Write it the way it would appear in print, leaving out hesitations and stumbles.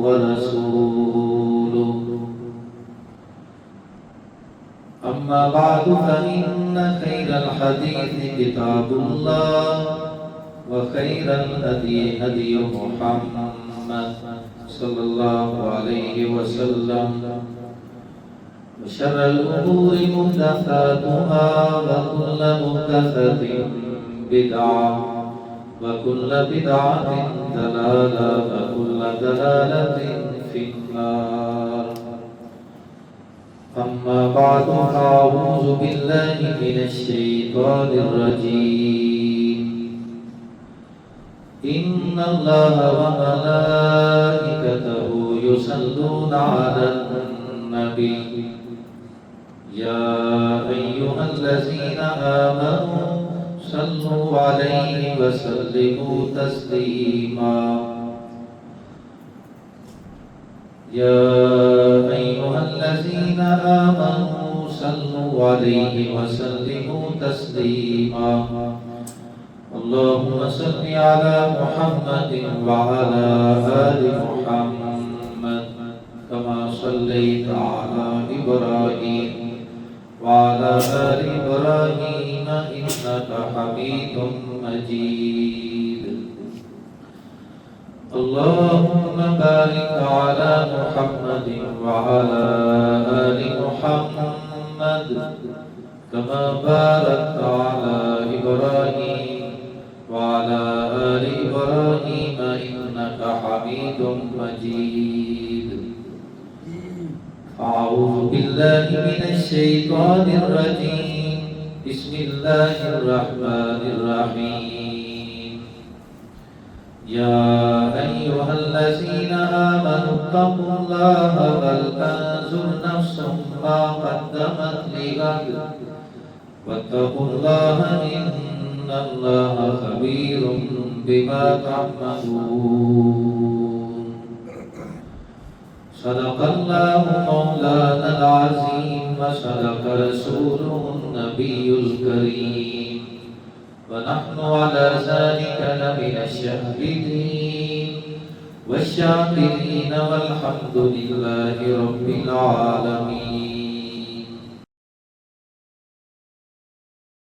ورسوله. أما بعد فإن خير الحديث كتاب الله وخير الهدي هدي محمد صلى الله عليه وسلم وشر الأمور محدثاتها وكل محدثة بدعة وكل بدعة ضلالة وكل ضلالة في النار. أما بعد فأعوذ بالله من الشيطان الرجيم. إن الله وملائكته يصلون على النبي يا أيها الذين آمنوا صلوا عليه وسلموا تسليما. يا أيها الذين آمنوا صلوا عليه وسلموا تسليما. اللهم صل على محمد وعلى آل محمد كما صليت على إبراهيم وعلى آل إبراهيم إنك حميد مجيد. اللهم بارك على محمد وعلى آل محمد كما باركت على إبراهيم وعلى آل إبراهيم إنك حميد مجيد. أعوذ بالله من الشيطان الرجيم. بسم الله الرحمن الرحيم. يا أيها الذين آمنوا اتقوا الله ولتنظر نفس ما قدمت لغد واتقوا الله إن الله خبير بما تعملون. صدق الله مولانا العظيم وصدق رسوله النبي الكريم ونحن على ذلك لمن الشاهدين والشاكرين والحمد لله رب العالمين.